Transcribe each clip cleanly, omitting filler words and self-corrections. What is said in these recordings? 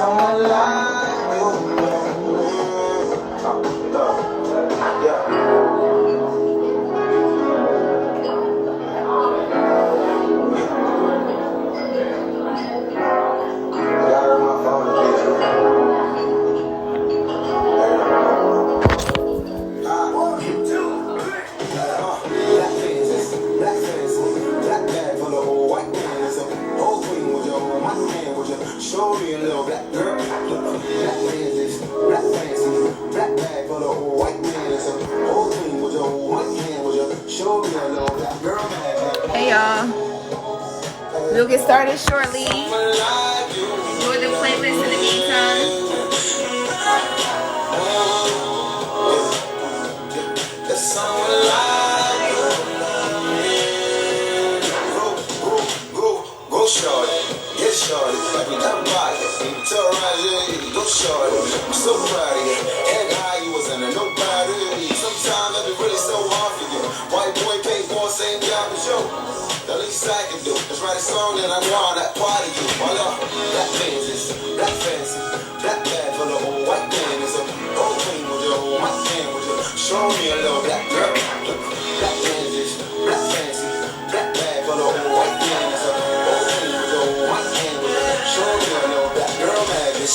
someone like you. Yeah. Show me a little black girl. Black fancy, black fancy, black bag for the whole white man. So, old queen with your white hand, with your show me a little black girl. Hey y'all, we'll get started shortly. Enjoy the playlist in the meantime. Someone like you. Go shorty, get shorty. Like me that body, terrorize you. Go shorty, I'm so proud of you. Head high, you was under nobody. Sometimes I be really so hard for you. White boy, pink boy, same job as you. The least I can do is write a song and I want that part of you. Voila, black fancy, black fancy, black bag for the whole white man. It's a old queen with your whole white man with your. Show me a little black girl. Black fancy, black fancy, black bag for the whole white man. It's a old queen with your whole white man with your. Show me a little black girl magnet. There's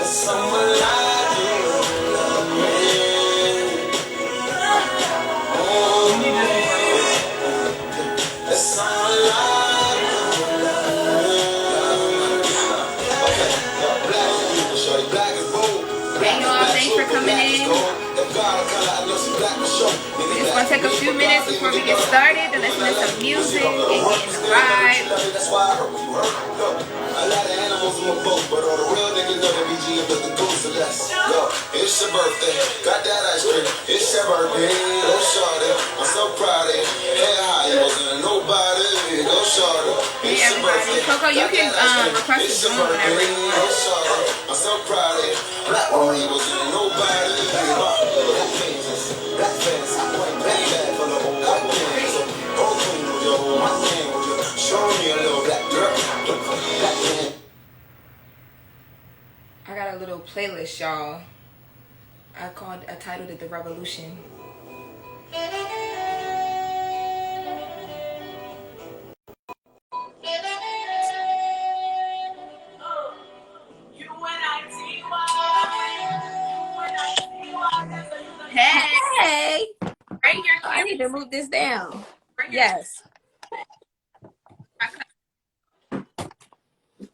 someone like you. There's someone like you. Okay, black is beautiful, shorty. Black is bold. Hey y'all, thanks for coming in. We're just gonna take a few minutes before we get started to listen to some music and get in the vibe. That's why I heard you hurt. Look, a lot of animals in my boat, but all the real niggas know they be G with the goose and less. Yo, it's your birthday, got that ice cream. It's your birthday, go shorty. I'm so proud of you. Head high, you wasn't nobody. Go shorty. Hey everybody, Coco, you can request a Zoom whenever you want. I'm so proud of you. Black woman, you wasn't nobody. Black fancy, black fancy, black bag for the whole white man. So, old queen with your whole white man with your. Show me a little black girl. Black man. I got a little playlist, y'all. I titled it The Revolution. Hey, bring your I need to move this down. bring your Yes.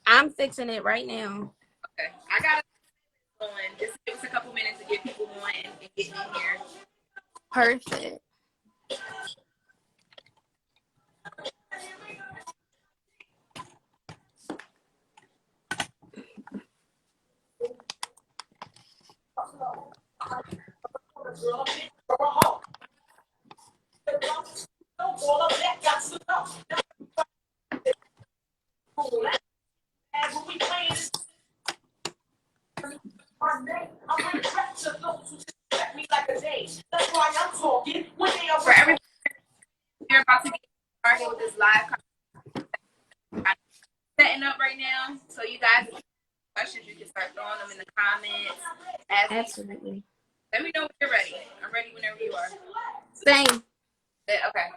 I'm fixing it right now. Okay, I got it going. Just give us a couple minutes to get people on and get in here. Perfect. For everybody, you're about to get started with this live. I'm setting up right now, so you guys, if you have questions, you can start throwing them in the comments. Absolutely. Let me know when you're ready. I'm ready whenever you are. Same. Okay.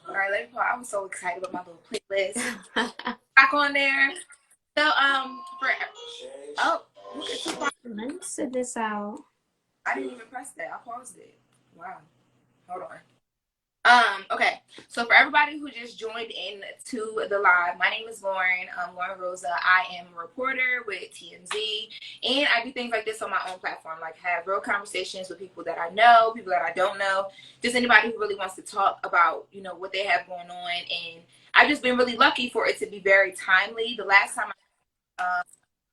All right, let me pull. I was so excited about my little playlist. Back on there. So Let me sit this out. I didn't even press that. I paused it. Wow. Hold on. Okay. So for everybody who just joined in to the live, my name is Loren. I'm Lorosa. I am a reporter with TMZ, and I do things like this on my own platform, like have real conversations with people that I know, people that I don't know, just anybody who really wants to talk about, what they have going on. And I've just been really lucky for it to be very timely. The last time I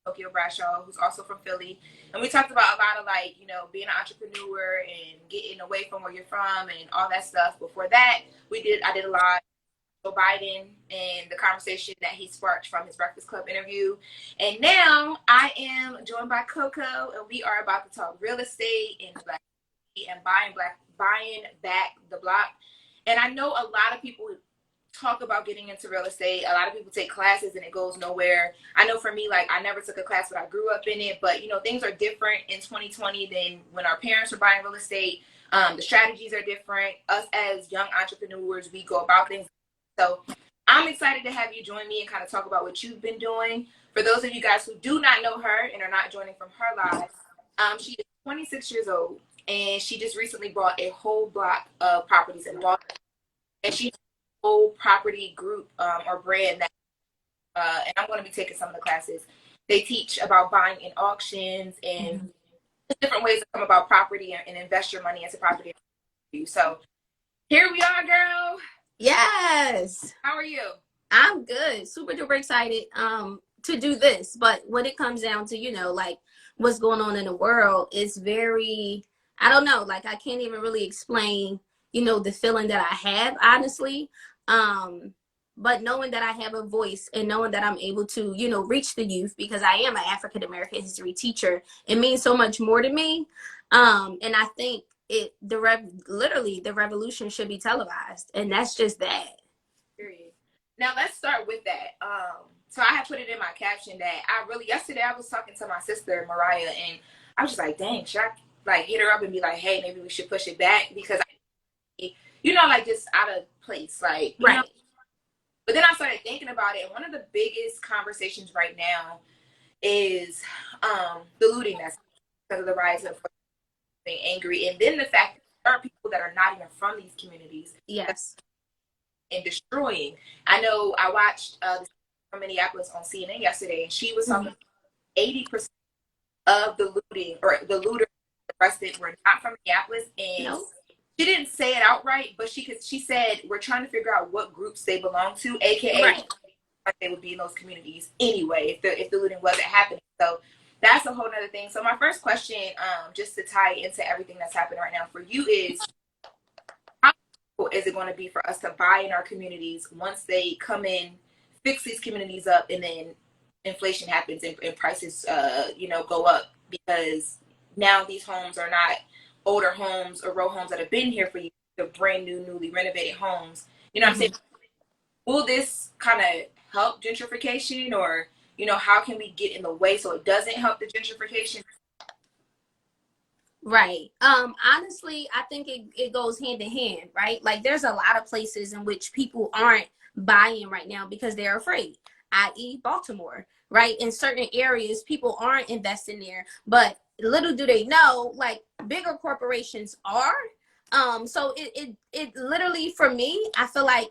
Tokyo Bradshaw, who's also from Philly, and we talked about a lot of being an entrepreneur and getting away from where you're from and all that stuff. Before that, I did a lot of Joe Biden and the conversation that he sparked from his Breakfast Club interview. And now I am joined by Coco, and we are about to talk real estate and buying back the block. And I know a lot of people talk about getting into real estate. A lot of people take classes and it goes nowhere. I know for me, like I never took a class, but I grew up in it. But you know, things are different in 2020 than when our parents were buying real estate. The strategies are different. Us as young entrepreneurs, we go about things. So I'm excited to have you join me and kind of talk about what you've been doing. For those of you guys who do not know her and are not joining from her live, she is 26 years old, and she just recently bought a whole block of properties in Baltimore. And she has a whole property group or brand that, and I'm going to be taking some of the classes. They teach about buying in auctions and different ways to come about property and invest your money into property. So here we are, girl. Yes. How are you? I'm good. Super duper excited to do this. But when it comes down to, you know, like what's going on in the world, it's very, I don't know, like I can't even really explain, you know, the feeling that I have, honestly. But knowing that I have a voice and knowing that I'm able to, you know, reach the youth, because I am an African American history teacher, it means so much more to me. And I think literally the revolution should be televised, and that's just that. Period. Now let's start with that. So I had put it in my caption that yesterday I was talking to my sister Mariah, and I was just like, dang, should I like hit her up and be like, hey, maybe we should push it back, because you know, like just out of place, like you know. But then I started thinking about it, and one of the biggest conversations right now is the looting that's because of the rise of being angry, and then the fact that there are people that are not even from these communities. Yes. And destroying. I know I watched from Minneapolis on CNN yesterday, and she was talking 80% of the looting or the looters arrested were not from Minneapolis, and she didn't say it outright, but she said we're trying to figure out what groups they belong to, aka they would be in those communities anyway if the looting wasn't happening. So that's a whole nother thing. So my first question, just to tie into everything that's happening right now for you, is how difficult is it going to be for us to buy in our communities once they come in, fix these communities up, and then inflation happens and prices you know, go up, because now these homes are not older homes or row homes that have been here for years. They're brand new, newly renovated homes. You know what I'm saying? Will this kind of help gentrification, or, you know, how can we get in the way so it doesn't help the gentrification? Right. Honestly, I think it goes hand in hand, right? Like there's a lot of places in which people aren't buying right now because they're afraid, i.e. Baltimore, right? In certain areas, people aren't investing there, but little do they know, like bigger corporations are. So it literally, for me, I feel like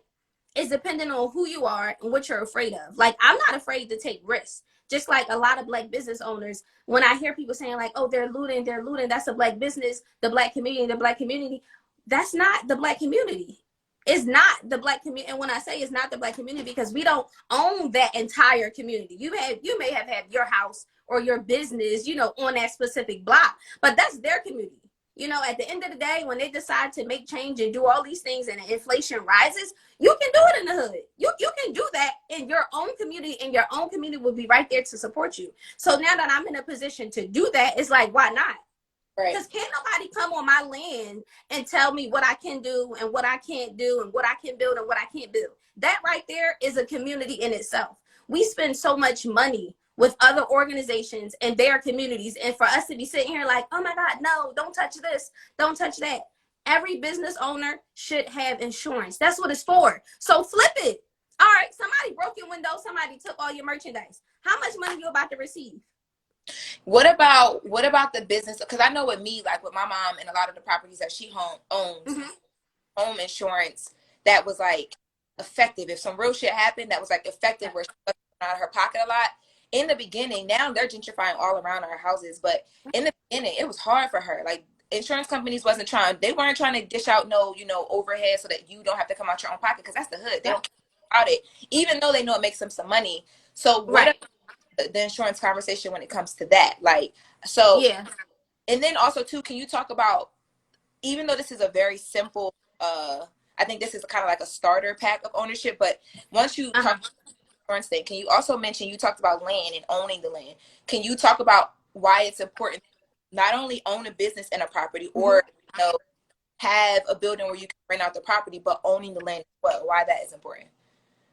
it's dependent on who you are and what you're afraid of. Like I'm not afraid to take risks. Just like a lot of Black business owners, when I hear people saying like, oh, they're looting, that's a Black business, the Black community, that's not the Black community. It's not the Black community. And when I say it's not the Black community, because we don't own that entire community. You may have had your house or your business, you know, on that specific block, but that's their community. You know, at the end of the day, when they decide to make change and do all these things and inflation rises, you can do it in the hood. You can do that in your own community, and your own community will be right there to support you. So now that I'm in a position to do that, it's like, why not? Right. Because can't nobody come on my land and tell me what I can do and what I can't do and what I can build and what I can't build. That right there is a community in itself. We spend so much money with other organizations and their communities, and for us to be sitting here like, oh my God, no, don't touch this, don't touch that. Every business owner should have insurance. That's what it's for. So flip it. All right, somebody broke your window, somebody took all your merchandise. How much money you about to receive? What about the business? Because I know with me, like with my mom and a lot of the properties that she owns, home insurance that was like effective. If some real shit happened, that was like effective, where she wasn't out of her pocket a lot. In the beginning, now they're gentrifying all around our houses, but in the beginning, it was hard for her. Like insurance companies weren't trying to dish out no, you know, overhead so that you don't have to come out your own pocket, because that's the hood. They don't care about it, even though they know it makes them some money. So what about the insurance conversation when it comes to that? Like, so yeah. And then also too, can you talk about, even though this is a very simple, I think this is kind of like a starter pack of ownership, but once you talk insurance thing, can you also mention, you talked about land and owning the land. Can you talk about why it's important not only own a business and a property, or, you know, have a building where you can rent out the property, but owning the land as well, why that is important?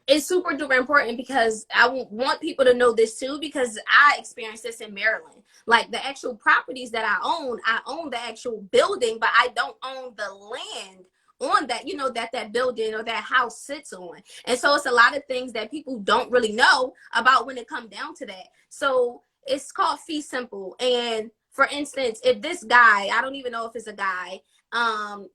It's super duper important because I want people to know this too, because I experienced this in Maryland. Like the actual properties that I own the actual building, but I don't own the land on that, you know, that building or that house sits on. And so it's a lot of things that people don't really know about when it comes down to that. So it's called fee simple. And for instance, if this guy, I don't even know if it's a guy,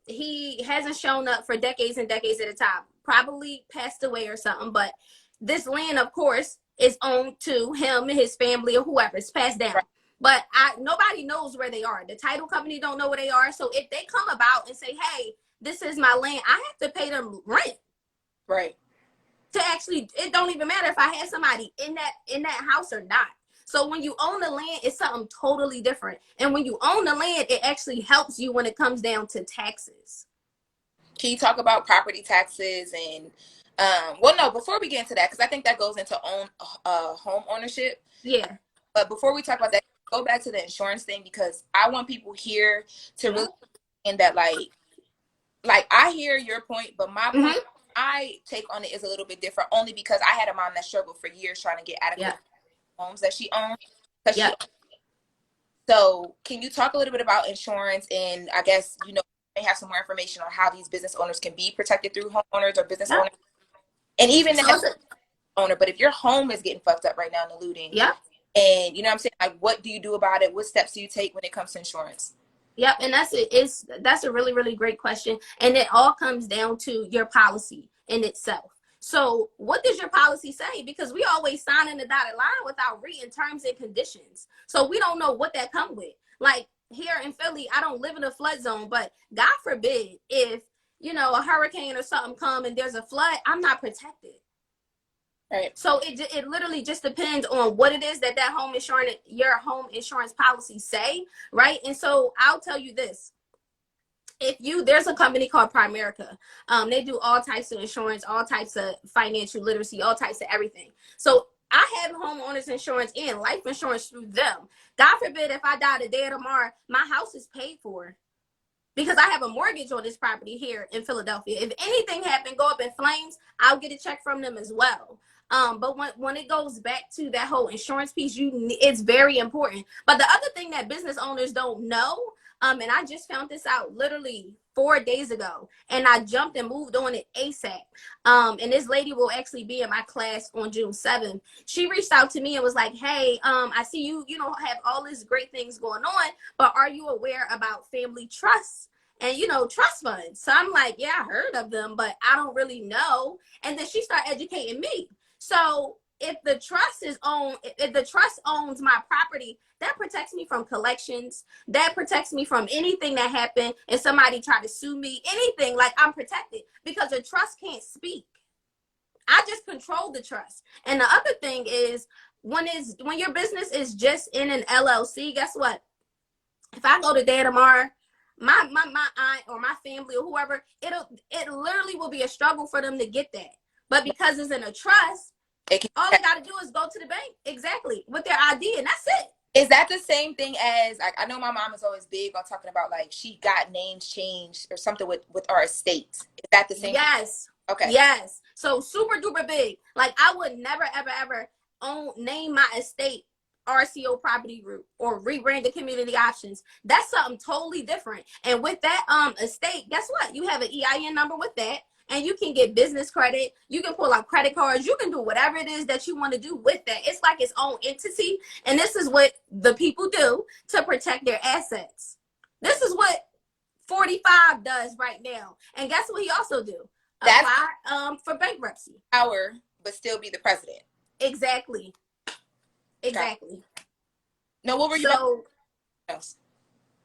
he hasn't shown up for decades and decades at a time, probably passed away or something, but this land, of course, is owned to him and his family or whoever. It's passed down. Right. But nobody knows where they are. The title company don't know where they are. So if they come about and say, hey, this is my land, I have to pay them rent. Right. To actually, it don't even matter if I had somebody in that house or not. So when you own the land, it's something totally different. And when you own the land, it actually helps you when it comes down to taxes. Can you talk about property taxes and, well, no, before we get into that, because I think that goes into home ownership. Yeah. But before we talk about that, go back to the insurance thing, because I want people here to really understand that, like I hear your point, but my point I take on it is a little bit different, only because I had a mom that struggled for years trying to get adequate homes that she owned. So can you talk a little bit about insurance, and I guess, you know, may have some more information on how these business owners can be protected through homeowners or business owners, and even owner, but if your home is getting fucked up right now in the looting, and you know what I'm saying, like, what do you do about it? What steps do you take when it comes to insurance? Yep, and that's a really, really great question, and it all comes down to your policy in itself. So what does your policy say? Because we always sign in the dotted line without reading terms and conditions, so we don't know what that comes with. Like here in Philly, I don't live in a flood zone, but God forbid if, you know, a hurricane or something come and there's a flood, I'm not protected. Right. So it literally just depends on what it is that your home insurance policy say, right? And so I'll tell you this. There's a company called Primerica. They do all types of insurance, all types of financial literacy, all types of everything. So I have homeowners insurance and life insurance through them. God forbid if I die today or tomorrow, my house is paid for because I have a mortgage on this property here in Philadelphia. If anything happened, go up in flames, I'll get a check from them as well. But when it goes back to that whole insurance piece, it's very important. But the other thing that business owners don't know, and I just found this out literally 4 days ago, and I jumped and moved on it ASAP. And this lady will actually be in my class on June 7th. She reached out to me and was like, hey, I see you know, have all these great things going on, but are you aware about family trusts and, you know, trust funds? So I'm like, yeah, I heard of them, but I don't really know. And then she started educating me. So if the trust owns my property, that protects me from collections. That protects me from anything that happened and somebody tried to sue me, anything. Like, I'm protected because the trust can't speak. I just control the trust. And the other thing is when your business is just in an LLC, guess what? If I go today or tomorrow, my aunt or my family or whoever, it literally will be a struggle for them to get that. But because it's in a trust, all they got to do is go to the bank, exactly, with their ID, and that's it. Is that the same thing as, like, I know my mom is always big on talking about, like, she got names changed or something with our estate. Is that the same? Yes. Thing? Okay. Yes. So super duper big. Like, I would never, ever, ever name my estate RCO Property Group or rebrand the Community Options. That's something totally different. And with that estate, guess what? You have an EIN number with that. And you can get business credit. You can pull out credit cards. You can do whatever it is that you want to do with that. It's like its own entity. And this is what the people do to protect their assets. This is what 45 does right now. And guess what he also do? Apply for bankruptcy. Power, but still be the president. Exactly. Exactly. No, what were you else?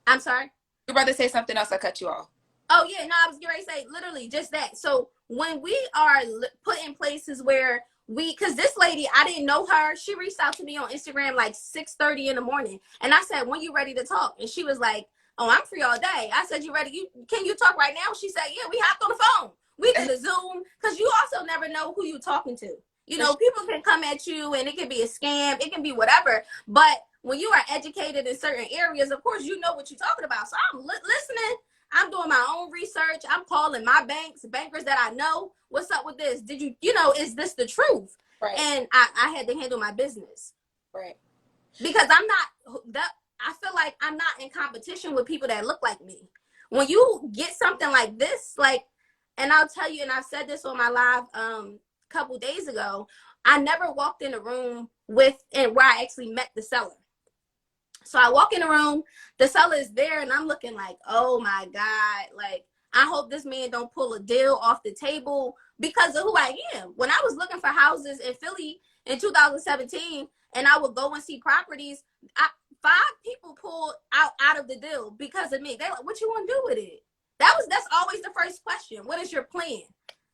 I'm sorry? You were about to say something else. I cut you off. Oh, yeah, no, I was going to say literally just that. So when we are put in places where because this lady, I didn't know her. She reached out to me on Instagram like 6:30 in the morning. And I said, when you ready to talk? And she was like, oh, I'm free all day. I said, you ready? Can you talk right now? She said, yeah, we hopped on the phone. We did a Zoom because you also never know who you're talking to. You know, people can come at you and it can be a scam. It can be whatever. But when you are educated in certain areas, of course, you know what you're talking about. So I'm listening. I'm doing my own research. I'm calling my bankers that I know. What's up with this? Did you, is this the truth? Right. And I had to handle my business. Right. Because I feel like I'm not in competition with people that look like me. When you get something like this, and I'll tell you, and I've said this on my live couple days ago, I never walked in a room where I actually met the seller. So I walk in the room, the seller is there, and I'm looking like, oh my God, I hope this man don't pull a deal off the table because of who I am. When I was looking for houses in Philly in 2017, and I would go and see properties, 5 people pulled out of the deal because of me. They're like, what you want to do with it? That's always the first question. What is your plan?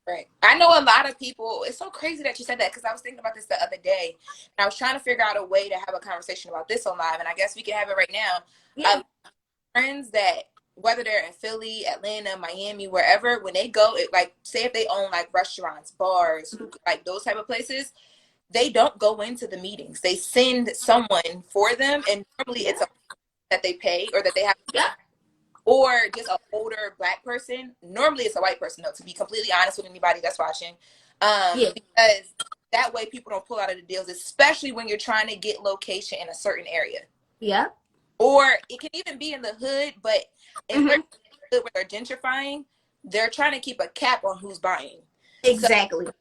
Right. I know a lot of people, it's so crazy that you said that because I was thinking about this the other day and I was trying to figure out a way to have a conversation about this on live, and I guess we can have it right now. Yeah. Friends that, whether they're in Philly, Atlanta, Miami, wherever, when they go, say if they own like restaurants, bars, like those type of places, they don't go into the meetings. They send someone for them, and normally it's a that they pay or that they have. Yeah. Or just an older Black person. Normally it's a white person, though, to be completely honest with anybody that's watching. Because that way people don't pull out of the deals, especially when you're trying to get location in a certain area. Yeah. Or it can even be in the hood, but if they're in the hood where they're gentrifying, they're trying to keep a cap on who's buying. Exactly. So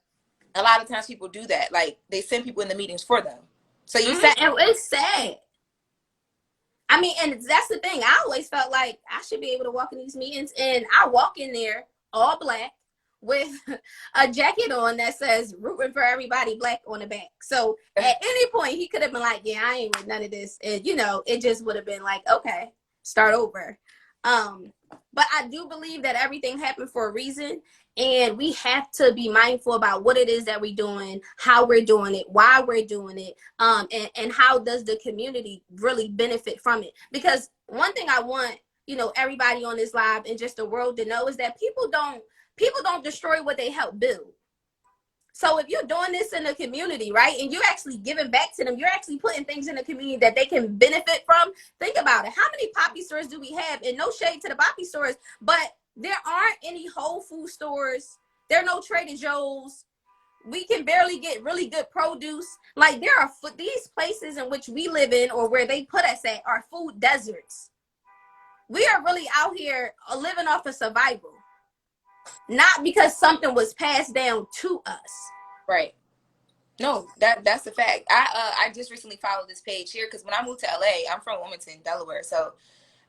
a lot of times people do that. Like, they send people in the meetings for them. So you said it's sad. I mean, and that's the thing. I always felt like I should be able to walk in these meetings, and I walk in there all Black with a jacket on that says "Rooting for Everybody Black" on the back. So at any point, he could have been like, "Yeah, I ain't with none of this," and it just would have been like, "Okay, start over." But I do believe that everything happened for a reason, and we have to be mindful about what it is that we're doing, how we're doing it, why we're doing it, and how does the community really benefit from it. Because one thing I want, everybody on this live and just the world to know is that people don't destroy what they help build. So if you're doing this in the community, right, and you're actually giving back to them, you're actually putting things in the community that they can benefit from. Think about it. How many poppy stores do we have? And no shade to the poppy stores, but there aren't any Whole Food stores. There are no Trader Joe's. We can barely get really good produce. Like, there are these places in which we live in, or where they put us at, are food deserts. We are really out here living off of survival. Not because something was passed down to us. Right. No, that's a fact. I just recently followed this page here because when I moved to LA, I'm from Wilmington, Delaware. So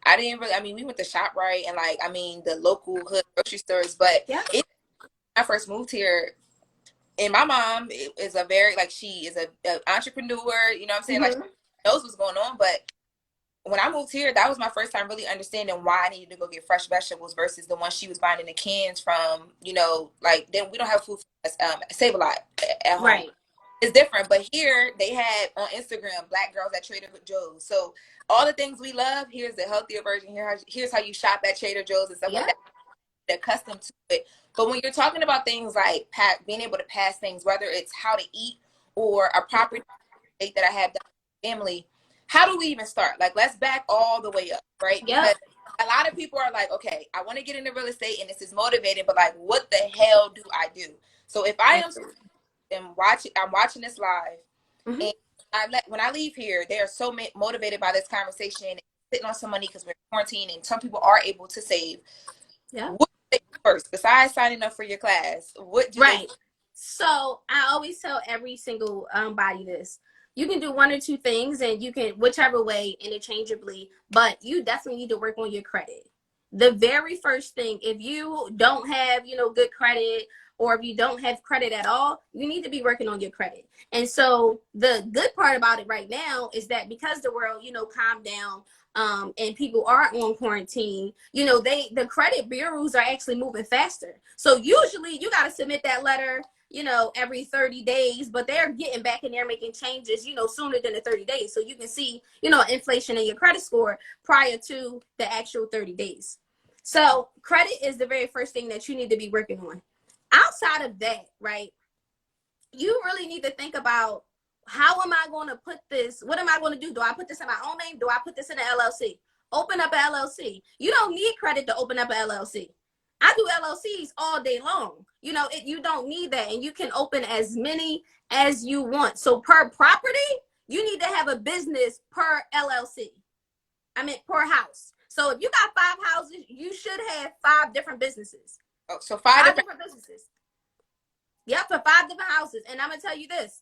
I didn't really, we went to ShopRite and the local hood grocery stores. But when I first moved here, and my mom is a very, she is an entrepreneur, you know what I'm saying? She knows what's going on. But when I moved here, that was my first time really understanding why I needed to go get fresh vegetables versus the ones she was buying in the cans from, then we don't have food, Save a Lot at home. Right. It's different. But here they had on Instagram, Black girls at Trader Joe's. So all the things we love, here's the healthier version. Here's how you shop at Trader Joe's and stuff like that. They're accustomed to it. But when you're talking about things like being able to pass things, whether it's how to eat or a property that I have done with family, how do we even start? Let's back all the way up, right? Yeah. Because a lot of people are like, okay, I want to get into real estate and this is motivated, but what the hell do I do? So if I am watching this live, and when I leave here, they are so motivated by this conversation and sitting on some money because we're quarantined and some people are able to save. Yeah. What do they do first besides signing up for your class? What do they do? So I always tell every single body this. You can do one or two things, and you can, whichever way, interchangeably, but you definitely need to work on your credit. The very first thing, if you don't have, good credit, or if you don't have credit at all, you need to be working on your credit. And so the good part about it right now is that because the world, calmed down, and people are on quarantine, the credit bureaus are actually moving faster. So usually you got to submit that letter, every 30 days, but they're getting back and they're making changes, sooner than the 30 days. So you can see, inflation in your credit score prior to the actual 30 days. So credit is the very first thing that you need to be working on. Outside of that, right, you really need to think about, how am I going to put this? What am I going to do? Do I put this in my own name? Do I put this in an LLC? Open up an LLC. You don't need credit to open up an LLC. I do LLCs all day long. You know, you don't need that. And you can open as many as you want. So per property, you need to have a business per LLC. I mean, per house. So if you got 5 houses, you should have 5 different businesses. Oh, so five different businesses. Yep, for 5 different houses. And I'm going to tell you this.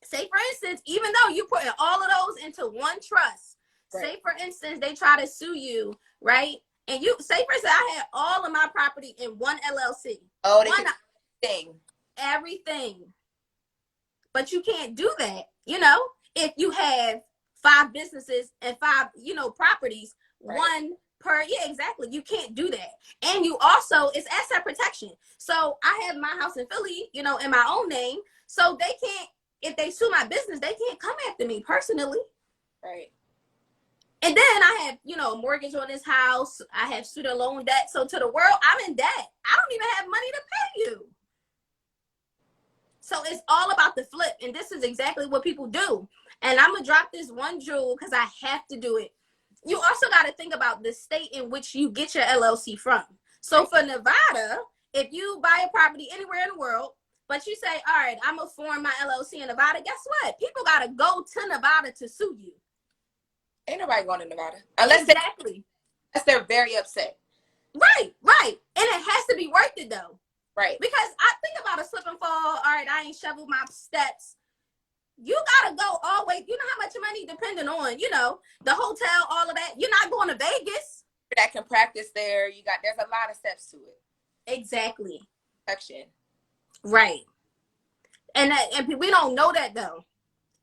Say, for instance, even though you put all of those into one trust, right. Say, for instance, they try to sue you, right? And you say, for instance, I had all of my property in one LLC. Oh, thing. Everything. But you can't do that, you know, if you have 5 businesses and 5, you know, properties, right. One per, yeah, exactly. You can't do that. And you also, it's asset protection. So I have my house in Philly, you know, in my own name. So they can't, if they sue my business, they can't come after me personally. Right. And then I have, you know, a mortgage on this house. I have student loan debt. So to the world, I'm in debt. I don't even have money to pay you. So it's all about the flip. And this is exactly what people do. And I'm going to drop this one jewel because I have to do it. You also got to think about the state in which you get your LLC from. So for Nevada, if you buy a property anywhere in the world, but you say, all right, I'm going to form my LLC in Nevada, guess what? People got to go to Nevada to sue you. Ain't nobody going to Nevada. Unless they're very upset. Right. And it has to be worth it, though. Right. Because I think about a slip and fall. All right, I ain't shoveled my steps. You got to go all the way. You know how much money depending on, you know, the hotel, all of that. You're not going to Vegas. That can practice there. There's a lot of steps to it. Exactly. Action. Right. And we don't know that, though.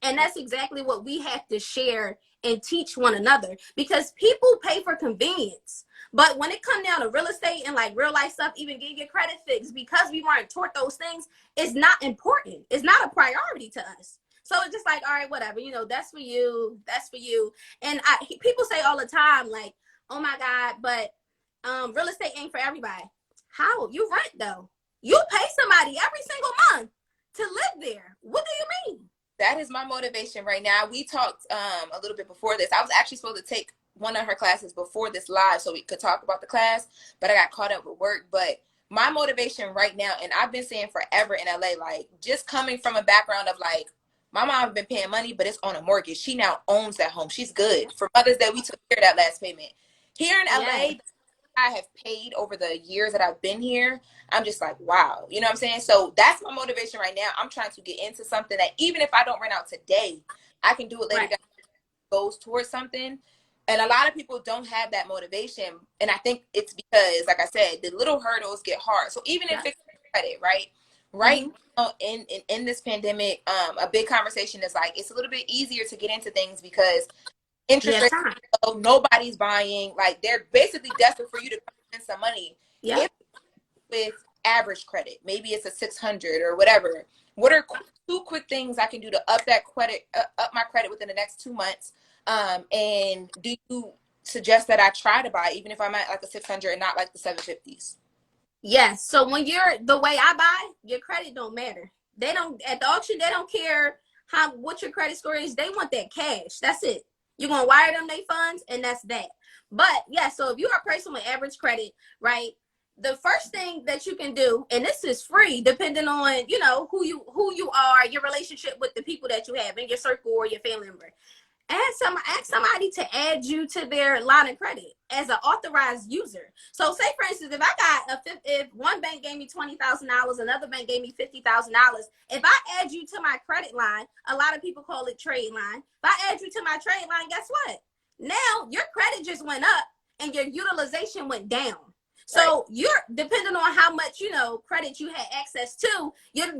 And that's exactly what we have to share and teach one another, because people pay for convenience. But when it comes down to real estate and like real life stuff, even getting your credit fixed, because we weren't taught those things, it's not important. It's not a priority to us. So it's just like, all right, whatever, you know, that's for you. That's for you. And people say all the time, like, oh my God, but real estate ain't for everybody. How? You rent though. You pay somebody every single month to live there. What do you mean? That is my motivation right now. We talked a little bit before this. I was actually supposed to take one of her classes before this live so we could talk about the class, but I got caught up with work. But my motivation right now, and I've been saying forever in LA, like just coming from a background of like, my mom been paying money, but it's on a mortgage. She now owns that home. She's good. For Mother's Day, we took care of that last payment. Here in LA, I have paid over the years that I've been here. I'm just like, wow. You know what I'm saying? So that's my motivation right now. I'm trying to get into something that even if I don't rent out today, I can do it later. Right. That goes towards something. And a lot of people don't have that motivation. And I think it's because, like I said, the little hurdles get hard. So even in fixing credit, right? Right now in this pandemic, a big conversation is like, it's a little bit easier to get into things because interest rates are low, nobody's buying. Like they're basically desperate for you to spend some money. Yeah. With average credit, maybe it's a 600 or whatever. What are 2 quick things I can do to up my credit within the next 2 months? And do you suggest that I try to buy even if I'm at like a 600 and not like the 750s? Yes. So when you're the way I buy, your credit don't matter. They don't at the auction. They don't care what your credit score is. They want that cash. That's it. You're gonna wire them their funds, and that's that. But yeah. So if you are a person with average credit, right? The first thing that you can do, and this is free, depending on, you know, who you are, your relationship with the people that you have in your circle or your family member. Ask somebody to add you to their line of credit as an authorized user. So say, for instance, if one bank gave me $20,000, another bank gave me $50,000, if I add you to my credit line, a lot of people call it trade line. If I add you to my trade line, guess what? Now your credit just went up and your utilization went down. So you're depending on how much, you know, credit you had access to, your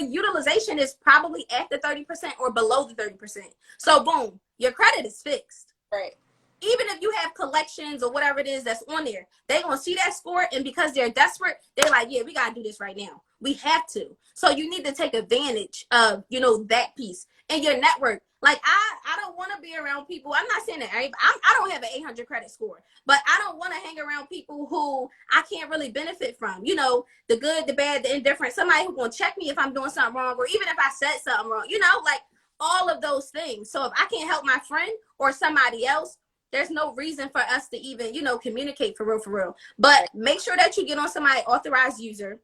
utilization is probably at the 30% or below the 30%. So boom, your credit is fixed. Right. Even if you have collections or whatever it is that's on there, they're going to see that score. And because they're desperate, they're like, yeah, we got to do this right now. We have to. So you need to take advantage of, you know, that piece and your network. Like, I don't want to be around people. I'm not saying that I don't have an 800 credit score, but I don't want to hang around people who I can't really benefit from. You know, the good, the bad, the indifferent, somebody who's going to check me if I'm doing something wrong, or even if I said something wrong, you know, like all of those things. So if I can't help my friend or somebody else, there's no reason for us to even, you know, communicate for real, for real. But make sure that you get on somebody authorized user.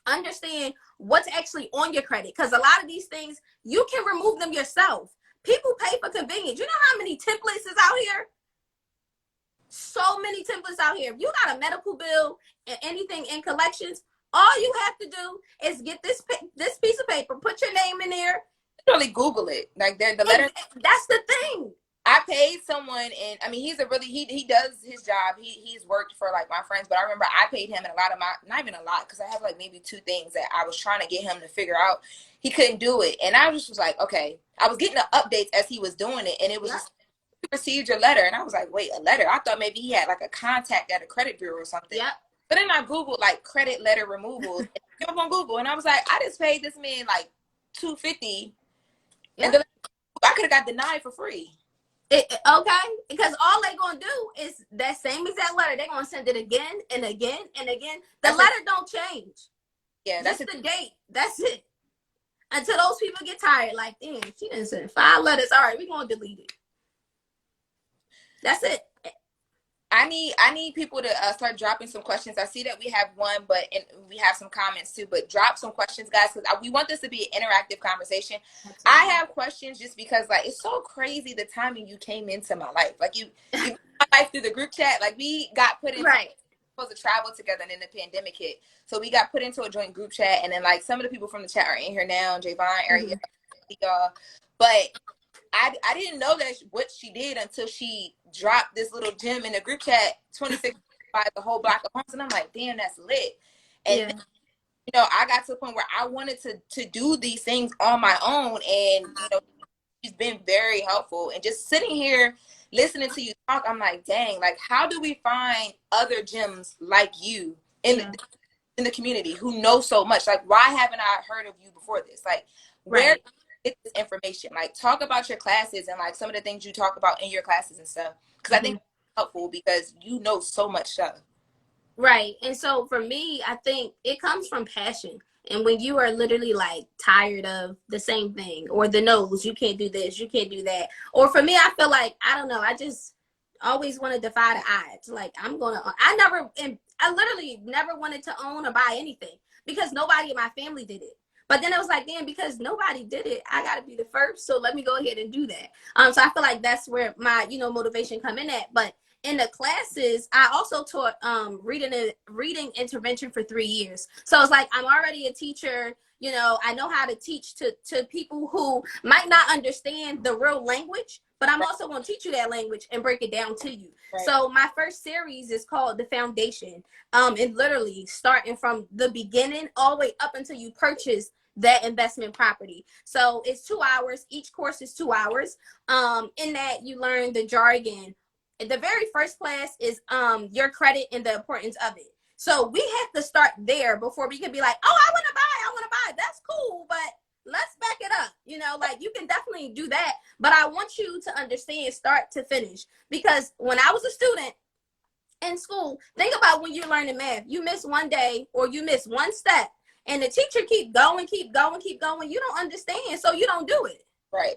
Understand what's actually on your credit, because a lot of these things you can remove them yourself. People pay for convenience. You know how many templates is out here? So many templates out here. If you got a medical bill and anything in collections, all you have to do is get this piece of paper, put your name in there. Literally Google it. Like the letter. That's the thing. I paid someone, and I mean, he's a really, he does his job. He's worked for like my friends, but I remember I paid him, and a lot of my, not even a lot, because I have like maybe 2 things that I was trying to get him to figure out. He couldn't do it, and I just was like, okay. I was getting the updates as he was doing it, and it was just, you received your letter, and I was like, wait, a letter? I thought maybe he had like a contact at a credit bureau or something. Yep. But then I Googled like credit letter removals, and I jump on Google, and I was like, I just paid this man like $250, and I could have got denied for free. Okay, because all they gonna do is that same exact letter. They're gonna send it again and again and again. The letter don't change. Yeah, that's the date. That's it. Until those people get tired, like, damn, she didn't send 5 letters. All right, we're gonna delete it. That's it. I need people to start dropping some questions. I see that we have one, and we have some comments too. But drop some questions, guys, because we want this to be an interactive conversation. Absolutely. I have questions just because, like, it's so crazy the timing you came into my life. Like, you my life through the group chat. Like, we got put in. Right. Supposed to travel together, and then the pandemic hit, so we got put into a joint group chat. And then, like, some of the people from the chat are in here now. Javon, Ariel, y'all, but I didn't know that what she did until she dropped this little gem in the group chat, 26 by the whole block of homes. And I'm like, damn, that's lit. And then, you know, I got to the point where I wanted to do these things on my own. And, you know, she's been very helpful. And just sitting here listening to you talk, I'm like, dang, like, how do we find other gems like you in the community who know so much? Like, why haven't I heard of you before this? Like, where get this information? Like, talk about your classes and like some of the things you talk about in your classes and stuff, because I think it's helpful because you know so much stuff. Right. And so for me, I think it comes from passion. And when you are literally like tired of the same thing, or the no's, you can't do this, you can't do that. Or for me, I feel like, I don't know, I just always want to defy the odds. Like, I literally never wanted to own or buy anything because nobody in my family did it. But then it was like, damn, because nobody did it, I got to be the first. So let me go ahead and do that. So I feel like that's where my, you know, motivation come in at. But in the classes, I also taught reading intervention for 3 years. So it's like, I'm already a teacher. You know, I know how to teach to people who might not understand the real language, but I'm also going to teach you that language and break it down to you. Right. So my first series is called The Foundation. And literally starting from the beginning all the way up until you purchase that investment property. So it's 2 hours. Each course is 2 hours. In that you learn the jargon. The very first class is your credit and the importance of it. So we have to start there before we can be like, oh, I want to buy. That's cool, but let's back it up. You know, like, you can definitely do that. But I want you to understand start to finish. Because when I was a student in school, think about when you're learning math. You miss one day or you miss one step, and the teacher keep going. You don't understand, so you don't do it. Right.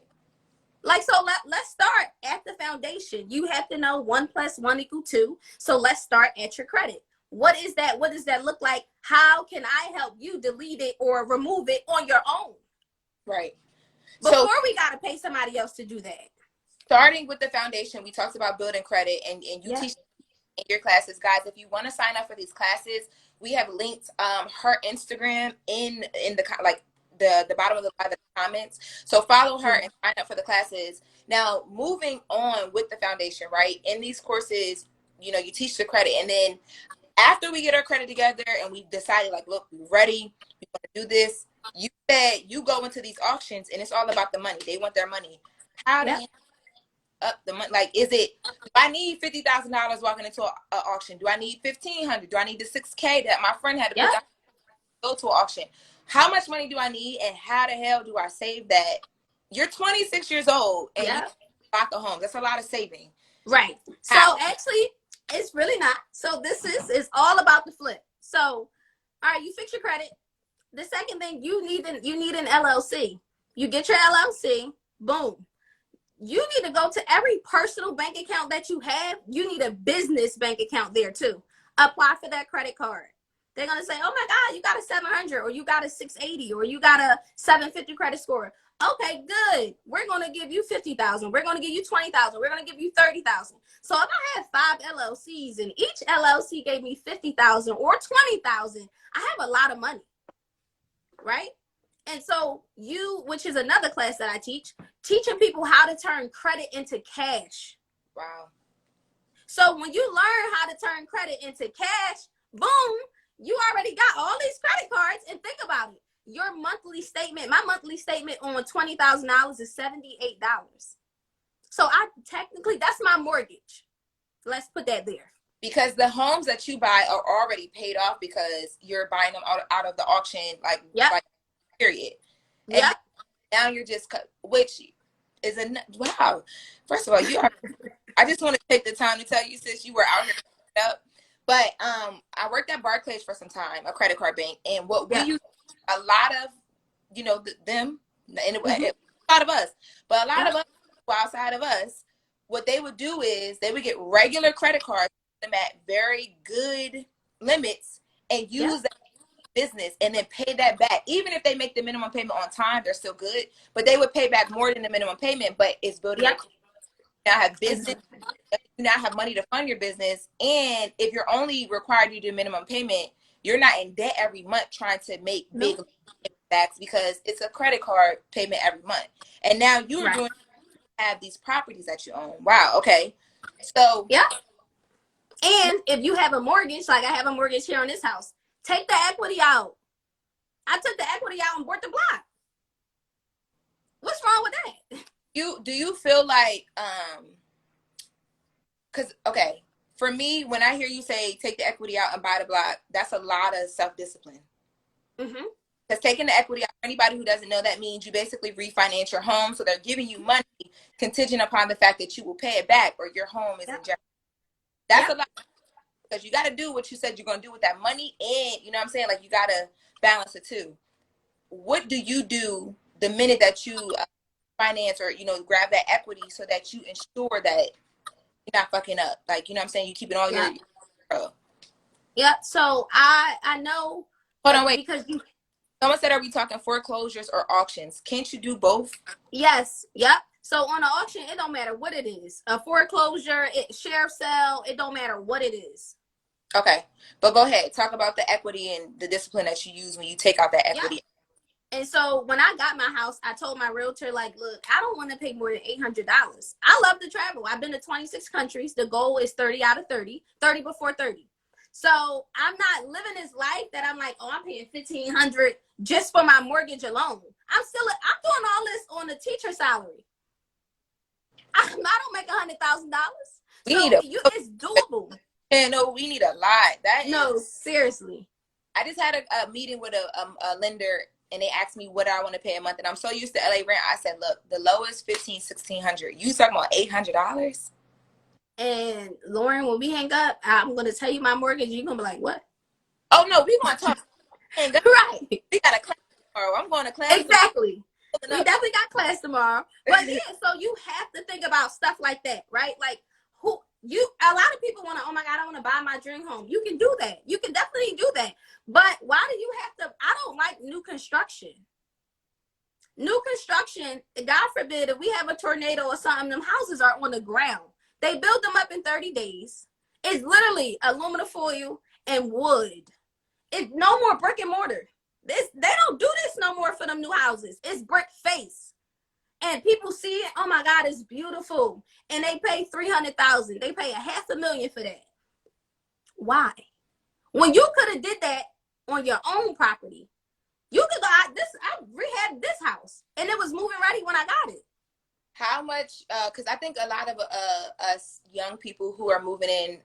Like, so let's start at the foundation. You have to know 1 + 1 = 2. So let's start at your credit. What is that? What does that look like? How can I help you delete it or remove it on your own? Right. Before we got to pay somebody else to do that. Starting with the foundation, we talked about building credit, and you teach in your classes. Guys, if you want to sign up for these classes, we have linked her Instagram in the like the bottom of the comments. So follow her and sign up for the classes. Now, moving on with the foundation, right? In these courses, you know, you teach the credit, and then after we get our credit together and we decided, like, look, we're ready, we want to do this, you said you go into these auctions and it's all about the money. They want their money. How do you up the money? Like, is it, do I need $50,000 walking into an auction? Do I need $1,500? Do I need the $6K that my friend had to put down to go to an auction? How much money do I need, and how the hell do I save that? You're 26 years old and you buy a home. That's a lot of saving. Right. So actually, it's really not. So this is all about the flip. So, all right, you fix your credit. The second thing, you need an LLC. You get your LLC, boom. you need to go to every personal bank account that you have. You need a business bank account there too. Apply for that credit card. They're going to say, oh my God, you got a 700 or you got a 680 or you got a 750 credit score. Okay, good. We're going to give you 50,000. We're going to give you 20,000. We're going to give you 30,000. So if I have 5 LLCs and each LLC gave me 50,000 or 20,000, I have a lot of money, right? And so which is another class that I teach, teaching people how to turn credit into cash. Wow. So when you learn how to turn credit into cash, boom, you already got all these credit cards. And think about it. Your monthly statement, my monthly statement on $20,000 is $78. So that's my mortgage. Let's put that there. Because the homes that you buy are already paid off because you're buying them out of the auction, like period. And now you're just, which is wow. First of all, I just want to take the time to tell you, sis, you were out here up. But I worked at Barclays for some time, a credit card bank, and what we use a lot of, them, and a lot of us, but a lot of us outside of us, what they would do is they would get regular credit cards them at very good limits and use that business and then pay that back. Even if they make the minimum payment on time, they're still good, but they would pay back more than the minimum payment, but it's building you now have business, you now have money to fund your business, and if you're only required to do minimum payment, you're not in debt every month trying to make big backs because it's a credit card payment every month. And now you're doing have these properties that you own. Wow. Okay. So and if you have a mortgage, like I have a mortgage here on this house, take the equity out. I took the equity out and bought the block. What's wrong with that? Do you feel like because for me, when I hear you say take the equity out and buy the block, that's a lot of self-discipline. Because taking the equity out, for anybody who doesn't know, that means you basically refinance your home, so they're giving you money contingent upon the fact that you will pay it back or your home is in jeopardy. That's a lot, because you got to do what you said you're going to do with that money, and you know what I'm saying, like you got to balance it too. What do you do the minute that you finance or grab that equity so that you ensure that you're not fucking up, like you know what I'm saying, you keep it all your so I know. Hold on, wait, because someone said, are we talking foreclosures or auctions? Can't you do both? Yes. So on an auction, it don't matter what it is. A foreclosure, sheriff sale, it don't matter what it is. Okay, but go ahead, talk about the equity and the discipline that you use when you take out that equity. And so when I got my house, I told my realtor, like, look, I don't want to pay more than $800. I love to travel. I've been to 26 countries. The goal is 30 out of 30 before 30. So I'm not living this life that I'm like, oh, I'm paying $1,500 just for my mortgage alone. I'm doing all this on a teacher salary. I don't make $100,000. It's doable. Yeah, no, we need a lot. Seriously. I just had a meeting with a lender, and they asked me what I want to pay a month, and I'm so used to LA rent. I said, look, the lowest $1,600. You talking about $800? And Loren, when we hang up, I'm gonna tell you my mortgage. You're gonna be like, what? Oh no, we gonna talk. Right. We got a class tomorrow. I'm going to class. Exactly. We definitely got class tomorrow. But so you have to think about stuff like that, right? Like a lot of people want to, oh my God, I want to buy my dream home. You can do that. You can definitely do that. But why do you have to? I don't like new construction. New construction, God forbid, if we have a tornado or something, them houses are on the ground. They build them up in 30 days. It's literally aluminum foil and wood. It's no more brick and mortar. They don't do this no more for them new houses. It's brick face. And people see it, oh my God, it's beautiful. And they pay $300,000. They pay $500,000 for that. Why? When you could have did that on your own property, you could go, I rehabbed this house and it was moving ready when I got it. How much, because I think a lot of us young people who are moving in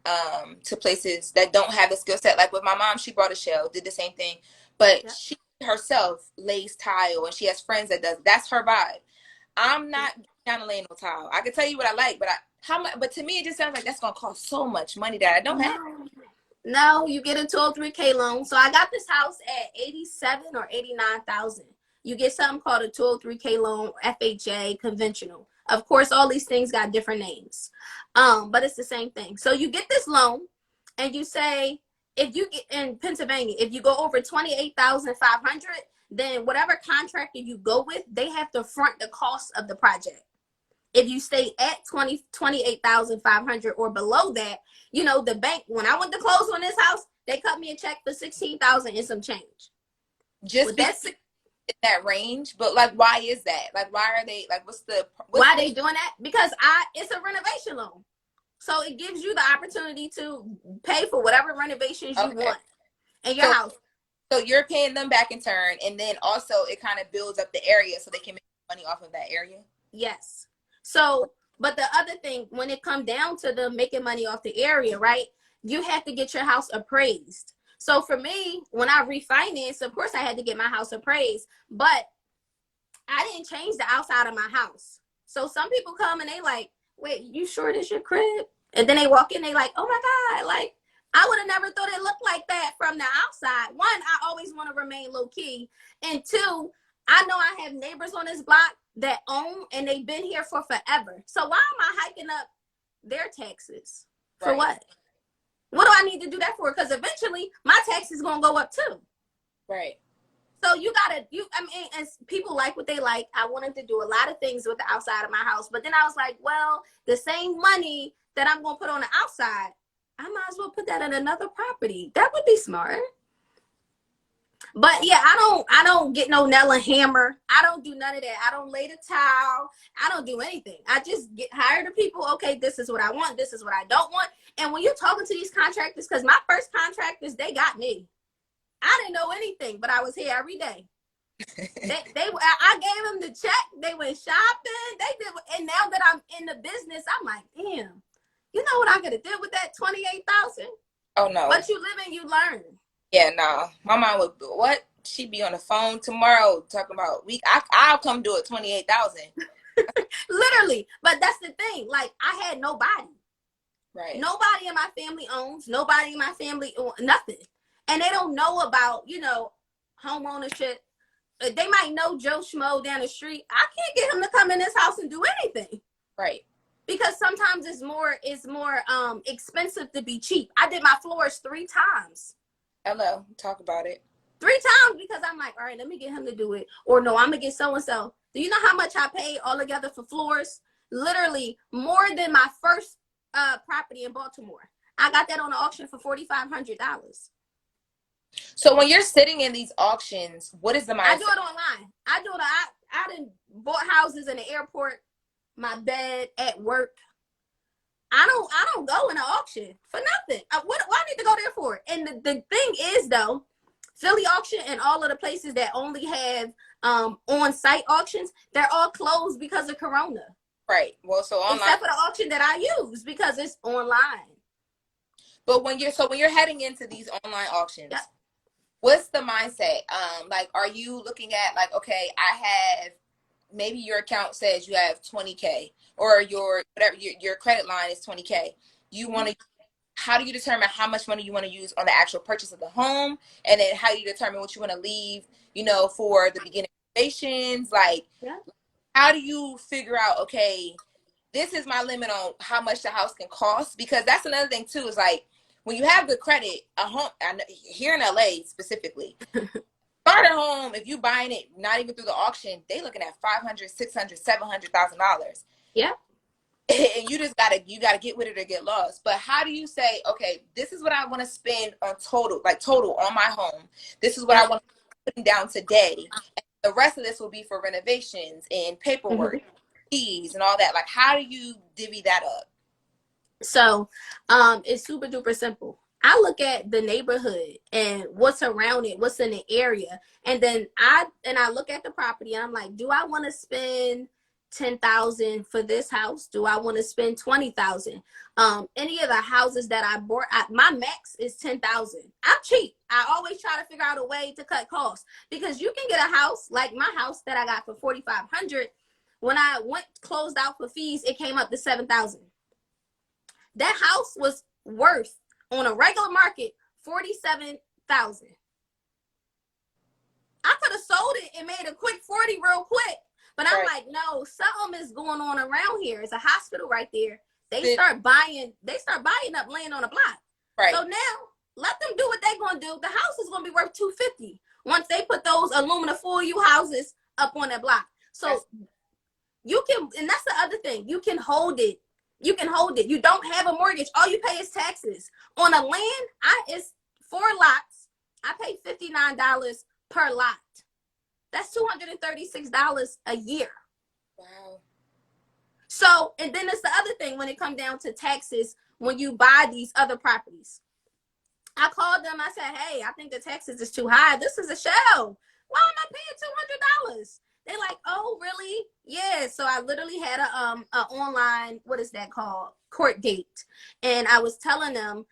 to places that don't have the skill set, like with my mom, she brought a shell, did the same thing, but she herself lays tile and she has friends that does, that's her vibe. I'm not down to lay no tile. I can tell you what I like, but to me, it just sounds like that's going to cost so much money that I don't have. No, you get a 203K loan. So I got this house at 87 or 89,000. You get something called a 203K loan, FHA, conventional. Of course, all these things got different names, but it's the same thing. So you get this loan, and you say, if you get in Pennsylvania, if you go over 28,500, then whatever contractor you go with, they have to front the cost of the project. If you stay at 28,500 or below that, you know, the bank, when I went to close on this house, they cut me a check for 16,000 and some change. Just because in that range, but like, why is that? Like, why are they like? Why are they doing that? Because it's a renovation loan, so it gives you the opportunity to pay for whatever renovations you want in your house. So you're paying them back in turn, and then also it kind of builds up the area so they can make money off of that area. Yes. So, but the other thing, when it comes down to the making money off the area, right, you have to get your house appraised. So for me, when I refinanced, of course I had to get my house appraised, but I didn't change the outside of my house. So some people come and they like, wait, you sure this your crib? And then they walk in, they like, oh my God, like, I would have never thought it looked like that from the outside. One, I always want to remain low key. And two, I know I have neighbors on this block that own and they've been here for forever. So why am I hiking up their taxes? For what? What do I need to do that for? Because eventually my tax is going to go up too. Right. So I mean, and people like what they like. I wanted to do a lot of things with the outside of my house. But then I was like, well, the same money that I'm going to put on the outside, I might as well put that in another property. That would be smart. But yeah, I don't get no nail and hammer. I don't do none of that. I don't lay the towel. I don't do anything. I just hire the people. Okay, this is what I want. This is what I don't want. And when you're talking to these contractors, because my first contractors, they got me. I didn't know anything, but I was here every day. I gave them the check. They went shopping. They did, and now that I'm in the business, I'm like, damn. You know what I could have did with that 28,000? Oh no! But you live and you learn. Yeah, no. My mom would what? She'd be on the phone tomorrow talking about I'll come do it 28,000. Literally, but that's the thing. Like I had nobody. Right. Nobody in my family owns. Nobody in my family nothing, and they don't know about home ownership. They might know Joe Schmo down the street. I can't get him to come in this house and do anything. Right. Because sometimes it's more expensive to be cheap. I did my floors 3 times. Hello, talk about it. 3 times because I'm like, all right, let me get him to do it. Or no, I'm going to get so-and-so. Do you know how much I paid altogether for floors? Literally more than my first property in Baltimore. I got that on the auction for $4,500. So when you're sitting in these auctions, what is the mindset? I do it online. I done bought houses in the airport, my bed, at work. I don't go in an auction for nothing. What I need to go there for? And the thing is though, Philly auction and all of the places that only have on-site auctions, they're all closed because of Corona. Right. Well, so online. Except for the auction that I use because it's online. But when you're heading into these online auctions, yep. What's the mindset? Like, are you looking at like, okay, I have maybe your account says you have 20K or your credit line is 20K. You want to, how do you determine how much money you want to use on the actual purchase of the home? And then how do you determine what you want to leave, for the beginning renovations? Like, how do you figure out, okay, this is my limit on how much the house can cost? Because that's another thing too, is like, when you have good credit, a home here in LA specifically, starter home, if you buying it not even through the auction, they looking at $500,000, $600,000, $700,000. Yeah. And you just gotta get with it or get lost. But how do you say, okay, this is what I want to spend on total on my home. This is what I want to put down today. And the rest of this will be for renovations and paperwork, fees and all that. Like, how do you divvy that up? So it's super duper simple. I look at the neighborhood and what's around it, what's in the area. And then I look at the property and I'm like, do I want to spend $10,000 for this house? Do I want to spend $20,000? Any of the houses that I bought, my max is $10,000. I'm cheap. I always try to figure out a way to cut costs because you can get a house like my house that I got for $4,500. When I closed out for fees, it came up to $7,000. That house was worth on a regular market $47,000. I could have sold it and made a quick 40 real quick, But I'm like, no, something is going on around here. It's a hospital right there. They start buying up land on the block. Right. So now let them do what they're gonna do. The house is gonna be worth $250 once they put those aluminum foil houses up on that block. So you can, and that's the other thing, you can hold it. You can hold it. You don't have a mortgage. All you pay is taxes. On a land, it's 4 lots. I pay $59 per lot. That's $236 a year. Wow. So, and then it's the other thing when it comes down to taxes when you buy these other properties. I called them. I said, hey, I think the taxes is too high. This is a shell. Why am I paying $200? They're like, oh, really? Yeah. So I literally had a online, what is that called? Court date. And I was telling them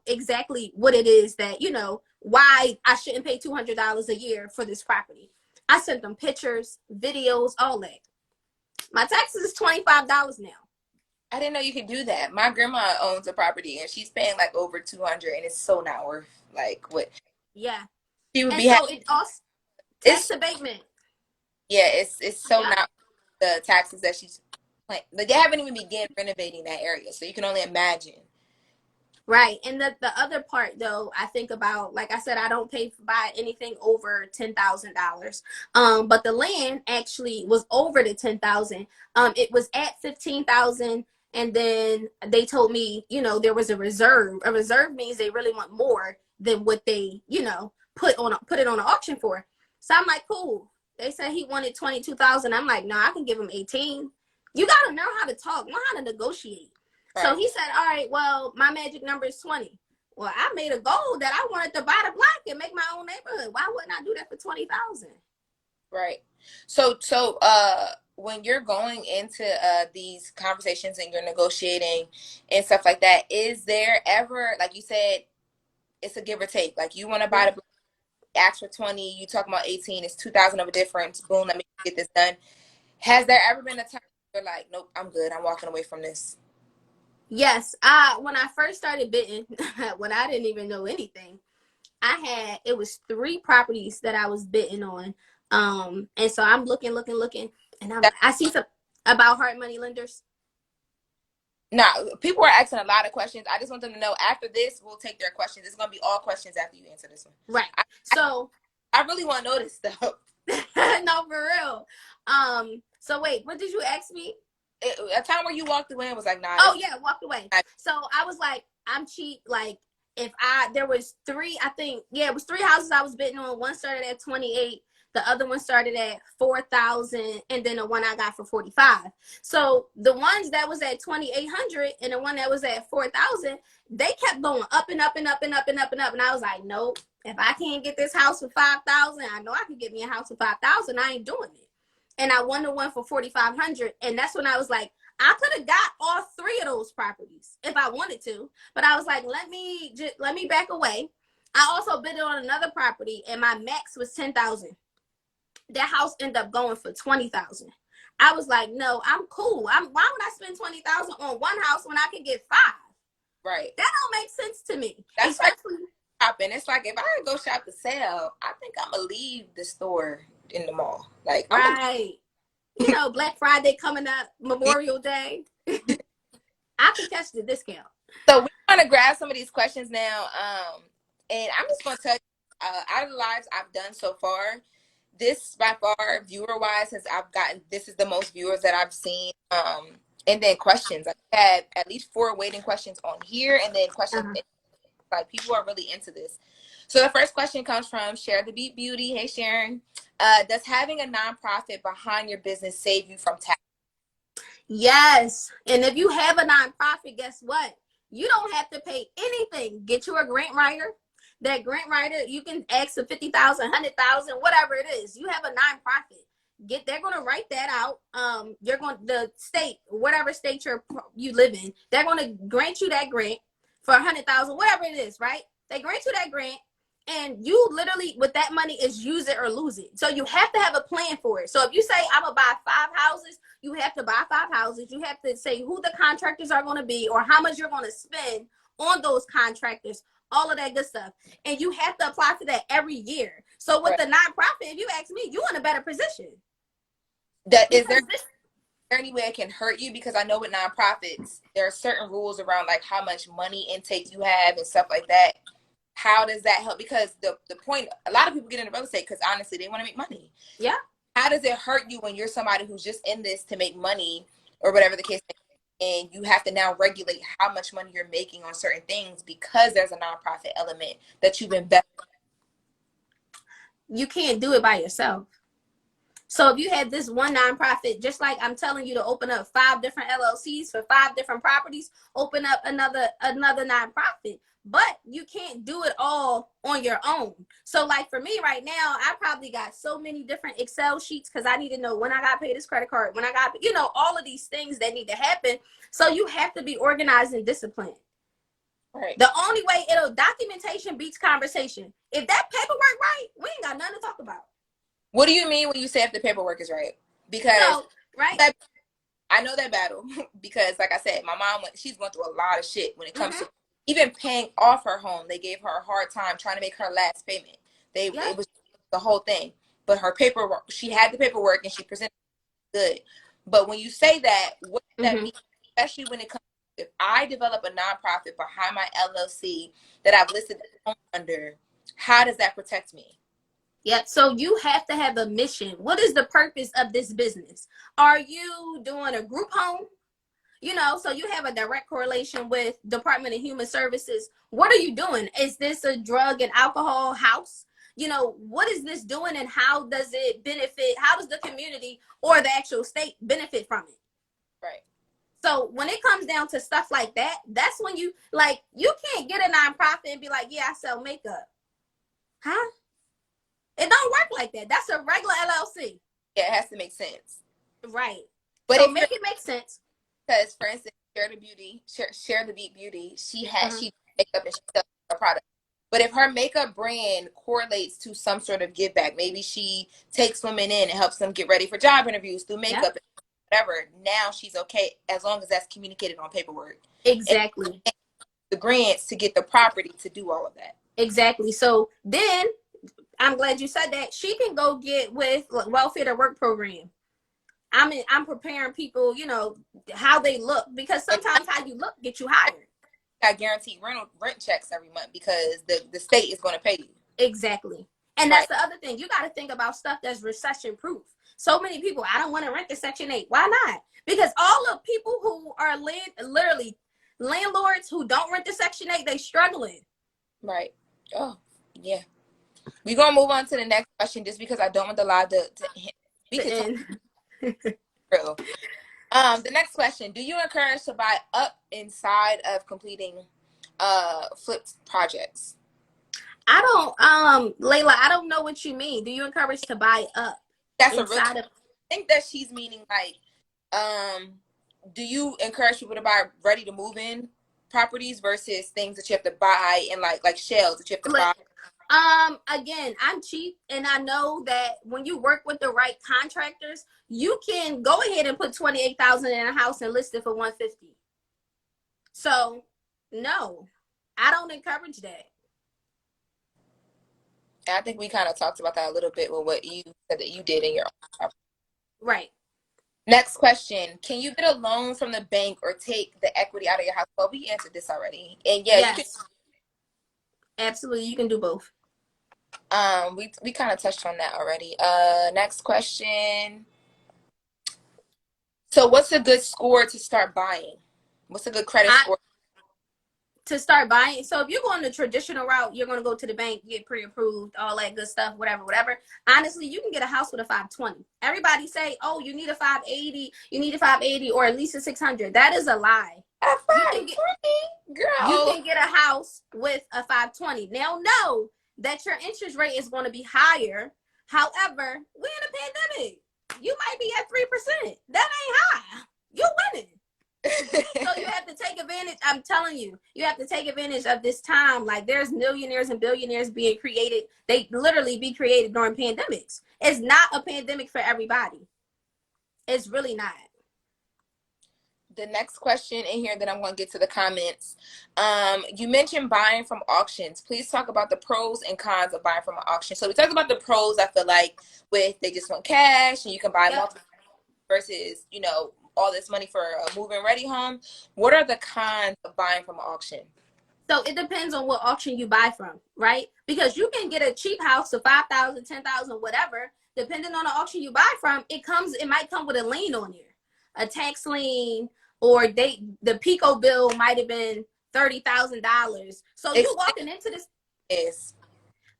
exactly what it is that, you know, why I shouldn't pay $200 a year for this property. I sent them pictures, videos, all that. My taxes is $25 now. I didn't know you could do that. My grandma owns a property and she's paying like over 200, and it's so not worth like what. Yeah. She would and be. So it also tax abatement. Yeah, it's so not the taxes that she's like. They haven't even begun renovating that area, so you can only imagine. Right. And the other part though, I think about, like I said, I don't buy anything over $10,000. But the land actually was over the 10,000. It was at 15,000. And then they told me, you know, there was a reserve. A reserve means they really want more than what they, you know, put it on an auction for. So I'm like, cool. They said he wanted 22,000. I'm like, no, I can give him 18. You got to know how to talk, know how to negotiate. Right. So he said, all right, well, my magic number is 20. Well, I made a goal that I wanted to buy the block and make my own neighborhood. Why wouldn't I do that for 20,000? Right. So when you're going into these conversations and you're negotiating and stuff like that, is there ever, like you said, it's a give or take? Like you want to buy the block, ask for 20, you talking about 18, it's 2,000 of a difference. Boom, let me get this done. Has there ever been a time where you're like, nope, I'm good, I'm walking away from this? Yes. When I first started bidding, when I didn't even know anything, it was 3 properties that I was bidding on. And so I'm looking, and I see some about hard money lenders. Now, people are asking a lot of questions. I just want them to know after this, we'll take their questions. It's going to be all questions after you answer this one. Right. I really want to know this stuff. No, for real. So wait, what did you ask me? A time where you walked away and was like, nah. Oh yeah, walked away. So I was like, I'm cheap. Like there was 3, I think, it was 3 houses I was bidding on. One started at 28. The other one started at 4,000, and then the one I got for 45. So the ones that was at 2,800 and the one that was at 4,000, they kept going up and up and up and up and up and up. And I was like, nope. If I can't get this house for 5,000, I know I can get me a house for 5,000. I ain't doing it. And I won the one for 4,500, and that's when I was like, I could have got all 3 of those properties if I wanted to, but I was like, let me back away. I also bid on another property, and my max was 10,000. That house ended up going for 20,000. I was like, no, I'm cool. Why would I spend 20,000 on one house when I could get 5? Right. That don't make sense to me. That's especially shopping. It's like if I go shop to sell, I think I'm gonna leave the store in the mall. Like right. You know, Black Friday coming up, Memorial Day. I can catch the discount. So we're gonna grab some of these questions now. And I'm just gonna tell you, out of the lives I've done so far, this by far, viewer-wise, this is the most viewers that I've seen. And then questions. I've had at least 4 waiting questions on here, and then questions. Like people are really into this. So the first question comes from Share the Beat Beauty. Hey, Sharon. Does having a nonprofit behind your business save you from tax? Yes. And if you have a nonprofit, guess what? You don't have to pay anything. Get you a grant writer. That grant writer, you can ask for 50,000, 100,000, whatever it is. You have a nonprofit. They're going to write that out. The state, whatever state you live in, they're going to grant you that grant for 100,000, whatever it is, right? They grant you that grant, and you literally, with that money, is use it or lose it. So you have to have a plan for it. So if you say, I'm going to buy 5 houses, you have to buy 5 houses. You have to say who the contractors are going to be or how much you're going to spend on those contractors, all of that good stuff. And you have to apply for that every year. So with the nonprofit, if you ask me, you're in a better position. That is Because this, there any way it can hurt you? Because I know with nonprofits, there are certain rules around like how much money intake you have and stuff like that. How does that help? Because the point, a lot of people get into real estate because honestly, they want to make money. yeah, How does it hurt you when you're somebody who's just in this to make money or whatever the case may be, and you have to now regulate how much money you're making on certain things because there's a nonprofit element that you've invested? you can't do it by yourself. So if you had this one nonprofit, just like I'm telling you to open up 5 different LLCs for 5 different properties, open up another nonprofit. But you can't do it all on your own. So like for me right now, I probably got so many different Excel sheets because I need to know when I got to pay this credit card, when I got, all of these things that need to happen. So you have to be organized and disciplined. Right. The only way documentation beats conversation. If that paperwork right, we ain't got nothing to talk about. What do you mean when you say if the paperwork is right? Because right. I know that battle because, like I said, my mom she's going through a lot of shit when it comes to even paying off her home. They gave her a hard time trying to make her last payment. It was the whole thing. But her paperwork, she had the paperwork and she presented good. But when you say that, what does that mean? Especially when it comes to, if I develop a nonprofit behind my LLC that I've listed under, how does that protect me? Yeah, so you have to have a mission. What is the purpose of this business? Are you doing a group home? So you have a direct correlation with Department of Human Services. What are you doing? Is this a drug and alcohol house? What is this doing and how does it benefit? How does the community or the actual state benefit from it? Right. So when it comes down to stuff like that, that's when you can't get a nonprofit and be like, yeah, I sell makeup. Huh? It don't work like that. That's a regular LLC. Yeah, it has to make sense. Right. But so make it make sense. Because, for instance, Share the Beat Beauty, she makeup and she sells her product. But if her makeup brand correlates to some sort of give back, maybe she takes women in and helps them get ready for job interviews through makeup, whatever. Now she's okay as long as that's communicated on paperwork. Exactly. And the grants to get the property to do all of that. Exactly. So then I'm glad you said that. She can go get with welfare to work program. I'm preparing people, how they look, because sometimes how you look get you hired. I guarantee rent checks every month because the state is going to pay you. Exactly. And that's the other thing. You got to think about stuff that's recession proof. So many people, I don't want to rent the Section 8. Why not? Because all the people who are literally landlords who don't rent the Section 8, they struggling. Right. Oh, yeah. We're going to move on to the next question just because I don't want the live to end. Real. The next question: do you encourage to buy up inside of completing flipped projects? I don't, Layla, I don't know what you mean. Do you encourage to buy up? That's inside I think that she's meaning like, do you encourage people to buy ready to move in properties versus things that you have to buy and like shells that you have to buy? Again, I'm cheap and I know that when you work with the right contractors, you can go ahead and put 28,000 in a house and list it for 150. So no, I don't encourage that. I think we kind of talked about that a little bit with what you said that you did in your own property. Right. Next question. Can you get a loan from the bank or take the equity out of your house? Well, we answered this already. And yes. You can, absolutely, you can do both. We kind of touched on that already. Next question. So what's a good score to start buying? What's a good credit score? To start buying. So if you're going the traditional route, you're going to go to the bank, get pre-approved, all that good stuff, whatever. Honestly, you can get a house with a 520. Everybody say, oh, you need a 580, or at least a 600. That is a lie. A 520, girl. You can get a house with a 520. Now, know that your interest rate is going to be higher. However, we're in a pandemic. You might be at 3%. That ain't high. You're winning. So you have to take advantage. I'm telling you, you have to take advantage of this time. Like there's millionaires and billionaires being created. They literally be created during pandemics. It's not a pandemic for everybody. It's really not. The next question in here, then I'm going to get to the comments. You mentioned buying from auctions. Please talk about the pros and cons of buying from an auction. So we talked about the pros, I feel like, with they just want cash and you can buy multiple. versus, you know, all this money for a move-in ready home. What are the cons of buying from an auction? So it depends on what auction you buy from, right? Because you can get a cheap house for 5,000, 10,000, whatever. Depending on the auction you buy from, it might come with a lien on there, a tax lien, or the Pico bill might have been $30,000. So you walking into this. Is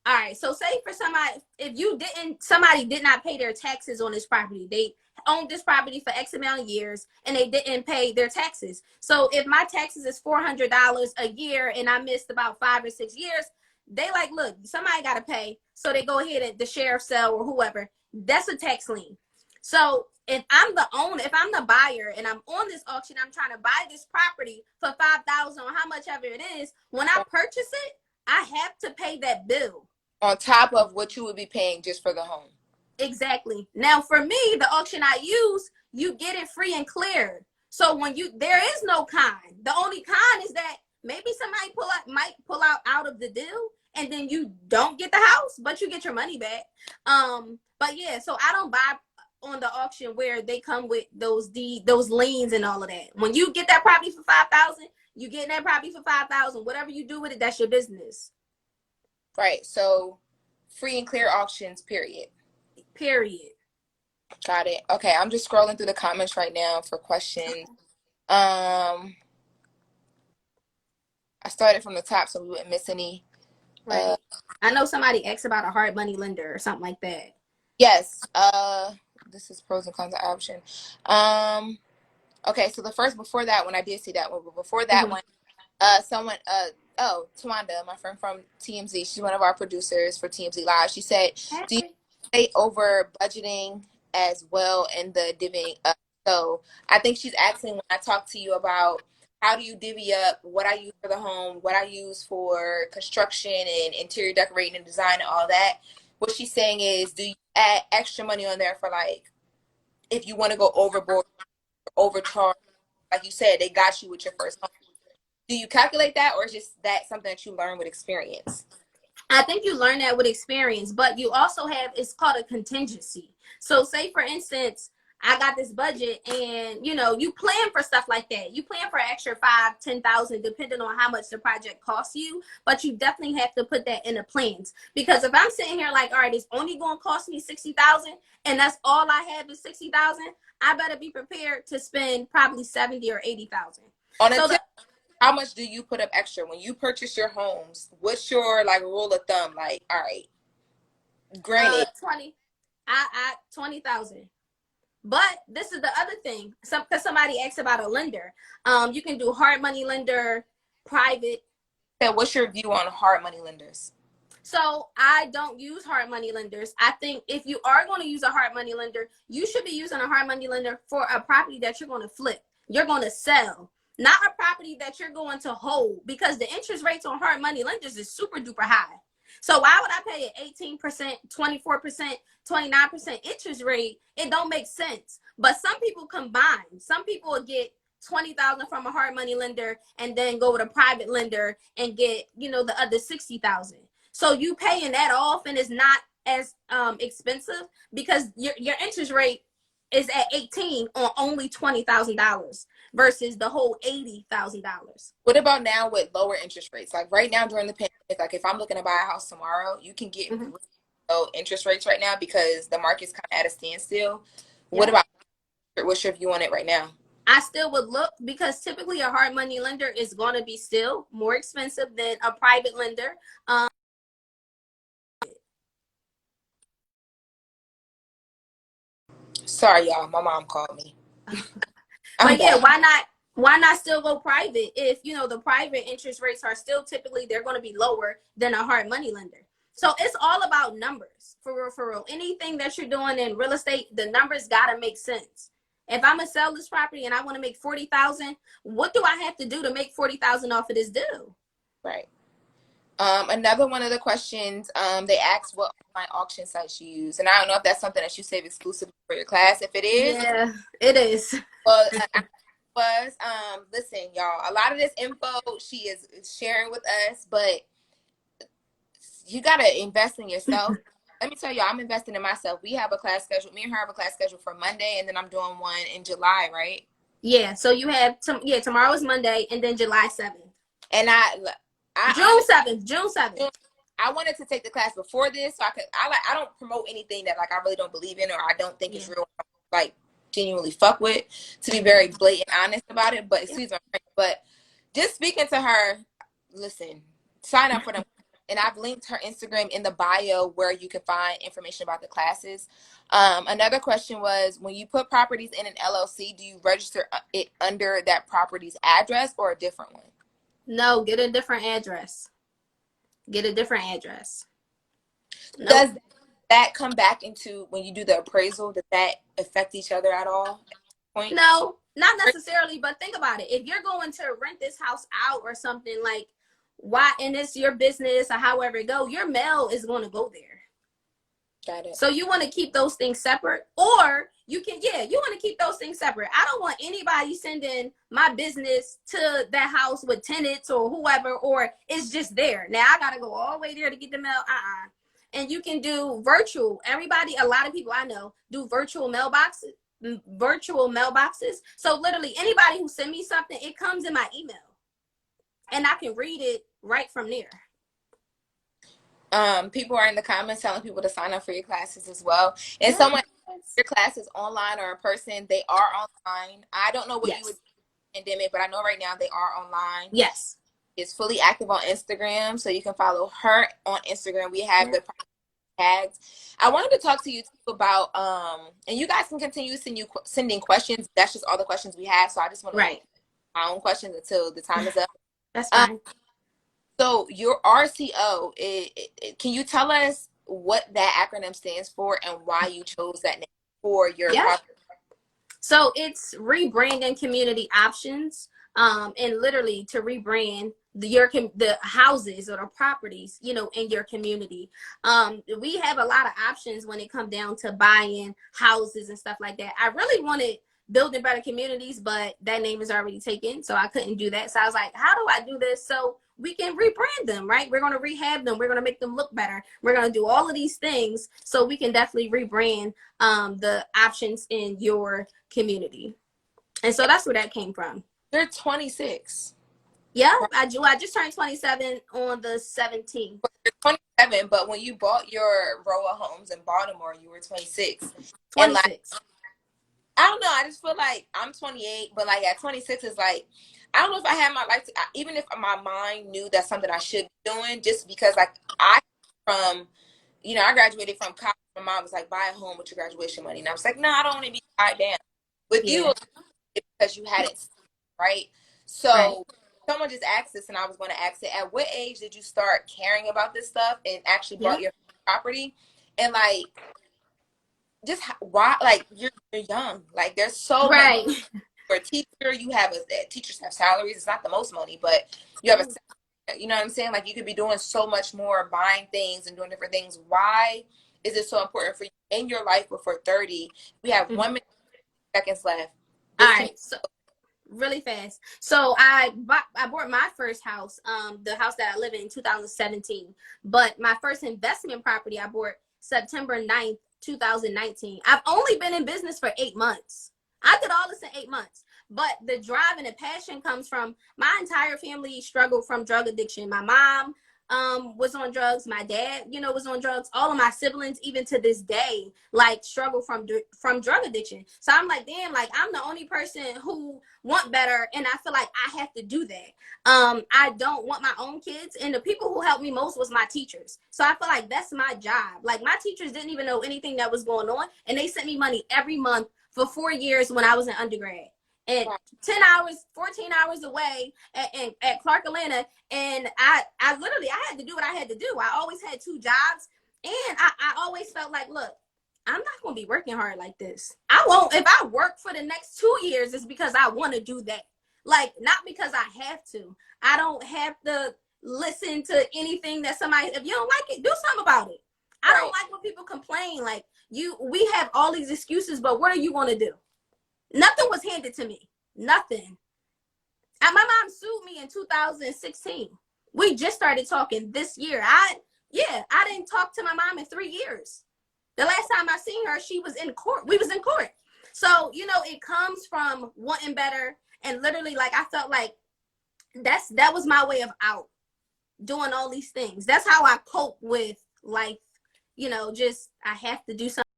All right. So say for somebody, if somebody did not pay their taxes on this property, they owned this property for X amount of years and they didn't pay their taxes. So if my taxes is $400 a year and I missed about 5 or 6 years, they like, look, somebody got to pay. So they go ahead and the sheriff's cell or whoever, that's a tax lien. So if I'm the owner, if I'm the buyer and I'm on this auction, I'm trying to buy this property for 5,000 or how much ever it is. When I purchase it, I have to pay that bill on top of what you would be paying just for the home. Exactly. Now, for me, the auction I use, you get it free and clear. So there is no con. The only con is that maybe somebody might pull out of the deal, and then you don't get the house, but you get your money back. But yeah, so I don't buy on the auction where they come with those liens and all of that. When you get that property for 5,000, you get that property for 5,000. Whatever you do with it, that's your business. Right. So free and clear auctions, period. Got it. Okay, I'm just scrolling through the comments right now for questions. I started from the top so we wouldn't miss any. Right. I know somebody asked about a hard money lender or something like that. Yes. This is pros and cons of option. Okay, so before that one, I did see that one, but before that one, Tawanda, my friend from TMZ, she's one of our producers for TMZ Live. She said, do you say over budgeting as well in the divvying up? So I think she's asking when I talk to you about how do you divvy up what I use for the home, what I use for construction and interior decorating and design and all that. What she's saying is, do you add extra money on there for like, if you want to go overboard, overcharge, like you said, they got you with your first home. Do you calculate that, or is just that something that you learn with experience? I think you learn that with experience, but you also it's called a contingency. So say for instance, I got this budget and you plan for stuff like that. You plan for extra 5,000, 10,000, depending on how much the project costs you, but you definitely have to put that in the plans. Because if I'm sitting here like, all right, it's only going to cost me 60,000 and that's all I have is 60,000, I better be prepared to spend probably 70 or 80,000. How much do you put up extra when you purchase your homes? What's your like rule of thumb? Like, all right, granted, 20,000. But this is the other thing. Because somebody asked about a lender. You can do hard money lender, private. So what's your view on hard money lenders? So I don't use hard money lenders. I think if you are going to use a hard money lender, you should be using a hard money lender for a property that you're going to flip. You're going to sell. Not a property that you're going to hold, because the interest rates on hard money lenders is super duper high. So why would I pay an 18%, 24%, 29% interest rate? It don't make sense. But some people combine. Some people will get 20,000 from a hard money lender and then go with a private lender and get, the other 60,000. So you paying that off and it's not as expensive because your interest rate is at 18 on only $20,000 versus the whole $80,000. What about now with lower interest rates? Like right now during the pandemic, like if I'm looking to buy a house tomorrow, you can get low interest rates right now because the market's kind of at a standstill. Yeah. What about, what's your view on it right now? I still would look, because typically a hard money lender is going to be still more expensive than a private lender. Sorry, y'all. My mom called me. But yeah, why not still go private if, the private interest rates are still typically, they're going to be lower than a hard money lender. So it's all about numbers, for real. Anything that you're doing in real estate, the numbers got to make sense. If I'm going to sell this property and I want to make 40,000, what do I have to do to make 40,000 off of this deal? Right. Another one of the questions, they asked what online auction sites you use. And I don't know if that's something that you save exclusively for your class. If it is. Yeah, it is. Well, listen, y'all, a lot of this info she is sharing with us, but you got to invest in yourself. let me tell you, I'm investing in myself. We have a class schedule. Me and her have a class schedule for Monday, and then I'm doing one in July, right? Yeah. So you have tomorrow is Monday, and then July 7th. And I June 7th. June 7th. I wanted to take the class before this, so I don't promote anything that like I really don't believe in or I don't think is real, like genuinely fuck with. To be very blatant, honest about it, but excuse my French, but just speaking to her, listen, sign up for them. And I've linked her Instagram in the bio where you can find information about the classes. Another question was, when you put properties in an LLC, do you register it under that property's address or a different one? No, get a different address. Get a different address. Nope. Does that come back into when you do the appraisal? Does that affect each other at all? No, not necessarily, but think about it. If you're going to rent this house out or something, like, why, and it's your business or however it go, your mail is going to go there. Got it. So you want to keep those things separate, or you want to keep those things separate. I don't want anybody sending my business to that house with tenants or whoever, or it's just there. Now I got to go all the way there to get the mail. And you can do virtual. A lot of people I know do virtual mailboxes. So literally anybody who send me something, it comes in my email and I can read it right from there. People are in the comments telling people to sign up for your classes as well. And someone, your class is online or in person, they are online. I don't know what you would do in the pandemic, but I know right now they are online. Yes. It's fully active on Instagram, so you can follow her on Instagram. We have the tags. I wanted to talk to you about, and you guys can continue sending questions. That's just all the questions we have. So I just want to my own questions until the time is up. That's fine. So your RCO, can you tell us what that acronym stands for and why you chose that name for your property? So it's rebranding community options, and literally to rebrand the houses or the properties, in your community. We have a lot of options when it comes down to buying houses and stuff like that. I really wanted building better communities, but that name is already taken, so I couldn't do that. So I was like, how do I do this so we can rebrand them, right? We're going to rehab them. We're going to make them look better. We're going to do all of these things so we can definitely rebrand the options in your community. And so that's where that came from. You're 26. Yeah, I just turned 27 on the 17th. You're 27, but when you bought your row of homes in Baltimore, you were 26. 26. And I don't know. I just feel like I'm 28, but like at 26 is like, I don't know if I had my life, even if my mind knew that's something I should be doing, just because like I graduated from college. My mom was like, buy a home with your graduation money. And I was like, no, I don't want to be tied down. With you, because you had it, right? So someone just asked this and I was going to ask it. At what age did you start caring about this stuff and actually bought your property? And like, just why, like you're young, like there's so much. For a teacher, teachers have salaries. It's not the most money, but you have you know what I'm saying? Like you could be doing so much more, buying things and doing different things. Why is it so important for you in your life before 30? We have 1 minute, seconds left. All right, so really fast. So I bought my first house, the house that I live in 2017. But my first investment property I bought September 9th, 2019. I've only been in business for 8 months. I did all this in 8 months, but the drive and the passion comes from my entire family struggled from drug addiction. My mom was on drugs. My dad, was on drugs. All of my siblings, even to this day, like struggle from drug addiction. So I'm like, damn, like I'm the only person who want better, and I feel like I have to do that. I don't want my own kids, and the people who helped me most was my teachers. So I feel like that's my job. Like my teachers didn't even know anything that was going on, and they sent me money every month for 4 years when I was in undergrad. And 10 hours, 14 hours away at Clark Atlanta. And I literally had to do what I had to do. I always had 2 jobs. And I always felt like, look, I'm not going to be working hard like this. I won't. If I work for the next 2 years, it's because I want to do that. Like, not because I have to. I don't have to listen to anything that somebody, if you don't like it, do something about it. I don't like when people complain. Like, we have all these excuses, but what are you going to do? Nothing was handed to me. Nothing. And my mom sued me in 2016. We just started talking this year. Yeah, I didn't talk to my mom in 3 years. The last time I seen her, she was in court. We was in court. So, you know, it comes from wanting better. And literally, like, I felt like that was my way of out, doing all these things. That's how I cope with life. You know, just I have to do something.